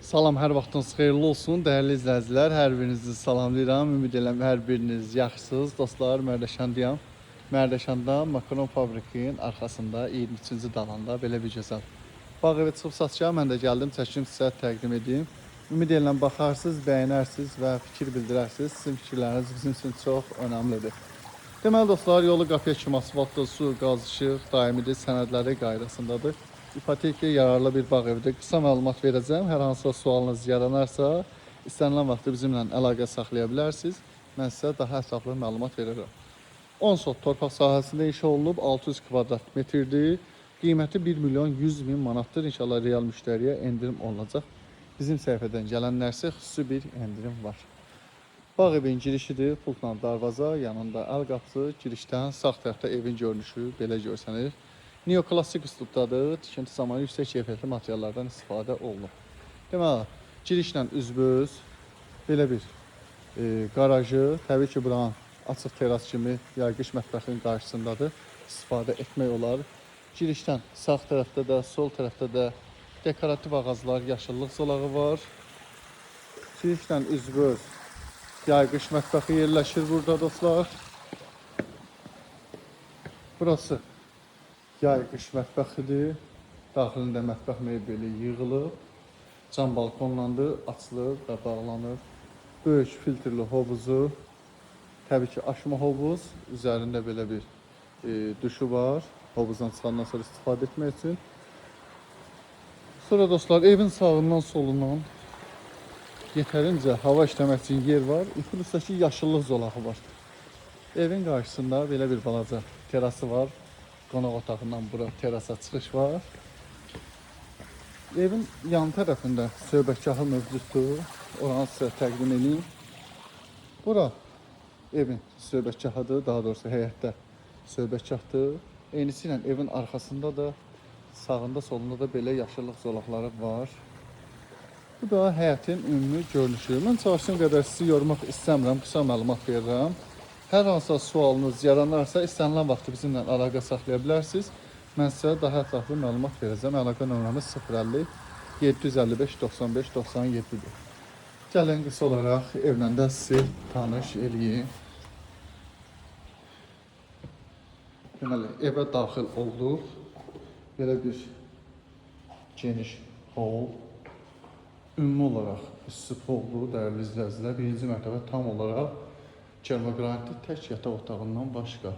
Salam, hər vaxtınız xeyirli olsun, dəyərli izləyicilər. Hər birinizi salamlayıram. Ümid edirəm hər biriniz yaxşısınız. Dostlar, Mərdəkandayam. Mərdəkanda makaron fabrikinin arxasında 23-cü dalanda belə bir gözəl bağ evi çıxıb satışa. Mən də gəldim, çəkim sizə təqdim edeyim. Ümid edirəm baxarsınız, bəyənərsiniz və fikir bildirərsiniz. Sizin fikirləriniz bizim üçün çox önəmlidir. Deməli dostlar, yolu qapıya kimi asfaltda su, qaz, işıq, daimidir, sənədləri qaydasındadır. İpotekaya yararlı bir bağ evidir. Qısa məlumat verəcəm. Hər hansısa sualınız yaranarsa, istənilən vaxtda bizimlə əlaqə saxlaya bilərsiniz. Mən sizə daha ətraflı məlumat verərəm. 10 sot torpaq sahəsində inşa olunub, 600 kvadrat metrdir. Qiyməti 1 milyon 100 min manatdır. İnşallah real müştəriyə endirim olunacaq. Bizim səhifədən gələnlərsə xüsusi bir endirim var. Bağ evin girişidir, pultla darvaza, yanında əl qapısı, girişdən sağ tərəfdə evin görünüşü belə görsənir. Neoklassik üslubdadır, tikinti zamanı yüksək keyfiyyətli materiallardan istifadə olunub. Deməli, girişlə üzbəüz belə bir qarajı, təbii ki, buranın açıq teras kimi yayğış mətbəxinin qarşısındadır, istifadə etmək olar. Girişdən sağ tərəfdə də, sol tərəfdə də dekorativ ağaclar, yaşıllıq zolağı var. Girişlə üzbəüz yayğış mətbəxi yerləşir burada dostlar. Burası yayğış mətbəxidir. Daxilində mətbəx mebeli yığılıb. Cam balkonlandır, açılır və bağlanır. Böyük filtrli hovuzu. Təbii ki, aşma hovuz. Üzərində belə bir duşu var. Hovuzdan çıxandan sonra istifadə etmək üçün. Sonra dostlar, evin sağından solundan yetərincə hava işləmək üçün yer var. Üstəki yaşıllıq zolağı var. Evin qarşısında belə bir balaca terası var. Qonaq otağından bura terasa çıxış var. Evin yan tərəfində söhbətgahı mövcuddur. Oranı sizə təqdim edeyim. Bura evin söhbətgahıdır, daha doğrusu həyətdə söhbətgahdır. Eynisi ilə evin arxasında da sağında solunda da belə yaşıllıq zolaqları var. Bu da həyətin ümumi görünüşü. Mən çalışdığım qədər sizi yormaq istəmirəm, qısa məlumat verirəm. Hər hansısa sualınız yaranarsa, istənilən vaxtı bizimlə əlaqə saxlaya bilərsiniz. Mən sizə daha ətraflı məlumat verəcəm. Əlaqə nömrəmiz 050 755 95 97-dir. Gəlin qısa olaraq evlə də sizi tanış eləyim. Deməli, evə daxil olduq. Belə bir geniş hol. Ümumi olaraq üstü pollu, dəyərli izləyicilər. Birinci mərtəbə tam olaraq kermogranitli tək yataq otağından başqa.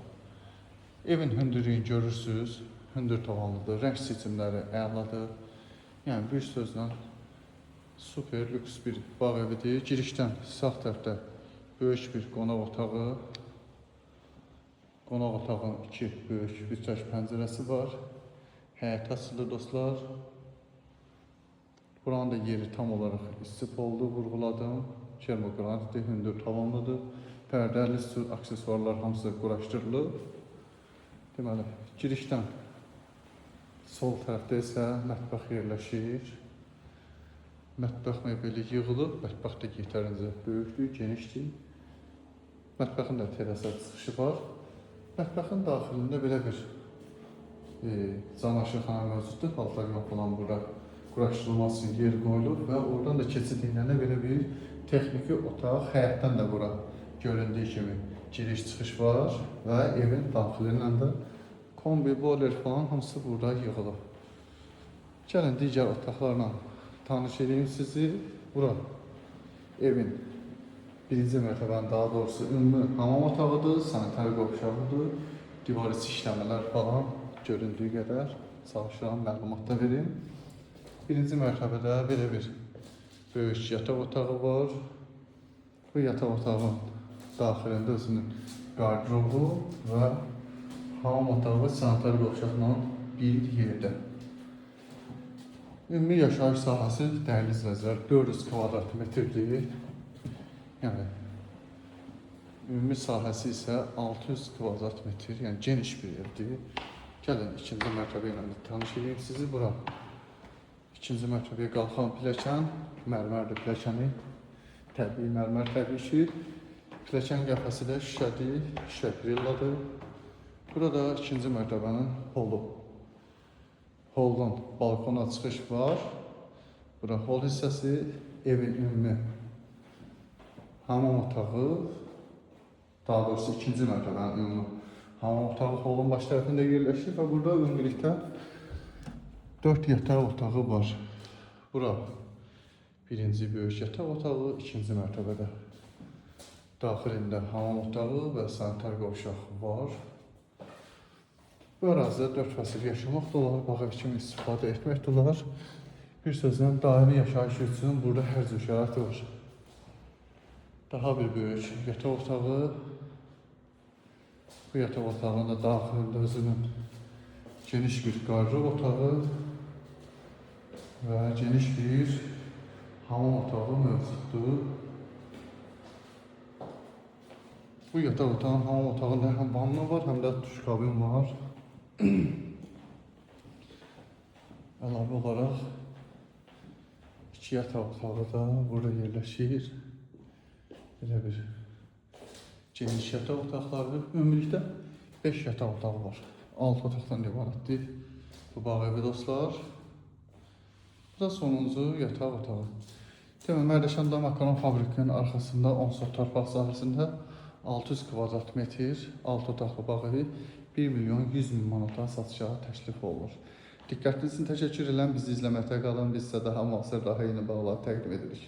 Evin hündürlüyünü görürsünüz. Hündür tavanlıdır. Rəng seçimləri əladır. Yəni bir sözlə super lüks bir bağ evidir. Girişdən sağ tərəfdə böyük bir qonaq otağı. Qonaq otağın iki böyük vitraj pəncərəsi var. Həyət açılır dostlar. Buranın da yeri tam olaraq istif oldu, vurğuladım. Kermogranitli, hündür tavanlıdır. Pərdəli su aksesuarlar hamısı quraşdırılıb. Deməli, girişdən sol tərəfdə isə mətbəx yerləşir. Mətbəx mebeli yığılıb. Mətbəx də yetərincə böyükdür, genişdir. Mətbəxin də terasa çıxışı var. Mətbəxin daxilində belə bir canaşırxana mövcuddur. Paltar yoxlanan bura quraşdırılması üçün yer qoyulub və oradan da keçid ilə belə bir texniki otaq, həyətdən də bura göründüyü kimi giriş-çıxış var və evin daxilindən də kombi, boiler falan hamısı burada yığılıb. Gəlin digər otaqlarla tanış edeyim sizi. Bura evin birinci mərtəbənin, daha doğrusu ümumi hamam otağıdır, sanitar qovşağıdır, divar içi işləmələr falan göründüyü qədər çalışıram məlumat da verim. Birinci mərtəbədə belə bir böyük yataq otağı var. Bu yataq otağın daxilində özünün qardırobu və hamam otağı sanitar qovşaqla bir yerdə. Ümumi yaşayış sahəsi dəyərli izləyicilər 400 kvadrat metrdir. Yəni ümumi sahəsi isə 600 kvadrat metr, yəni geniş bir yerdir. Gəlin ikinci mərtəbə ilə tanış edeyim sizi. Bura ikinci mərtəbəyə qalxan pilləkən, mərmərdir pilləkəni. Təbii mərmər təbii ki. Pilləkən qəfəsi də şüşədir, şüşə grilladır. Burada ikinci mərtəbənin holu. Holdan balkona çıxış var Bura hol hissəsi, evin ümumi hamam otağı, daha doğrusu ikinci mərtəbənin ümumi hamam otağı holun baş tərəfində yerləşir və burada ümumilikdə 4 yataq otağı var. Bura birinci böyük yataq otağı, ikinci mərtəbədə daxilində hamam otağı və sanitar qovşaq var. Bu ərazidə 4 fəsil yaşamaq da olar, bağ ev kimi istifadə etmək də olar. Bir sözlə daimi yaşayış üçün burada hər cür şərait var. Daha bir böyük yataq otağı. Bu yataq otağında daxilində özünün geniş bir qarrıq otağı və geniş bir hamam otağı mövcuddur. Bu yataq otağının hamam otağında həm vanna var, həm də duş kabin var. Əlavə olaraq iki yataq otağı da burada yerləşir. Belə bir geniş yataq otaqları. Ümumilikdə 5 yataq otağı var. 6 otaqdan ibarətdir bu bağ evi dostlar. Bu da sonuncu yataq otağı. Demək, Mərdəkanda makaron fabrikinin arxasında 10 sot torpaq sahəsində 600 kvadrat metr 6 otaqlı bağ evi 1 milyon 100 min manata satışa təklif olunur. Diqqətiniz üçün təşəkkür edirəm. Bizi izləməkdə qalın. Biz sizə daha müasir, daha yeni bağlar təqdim edirik.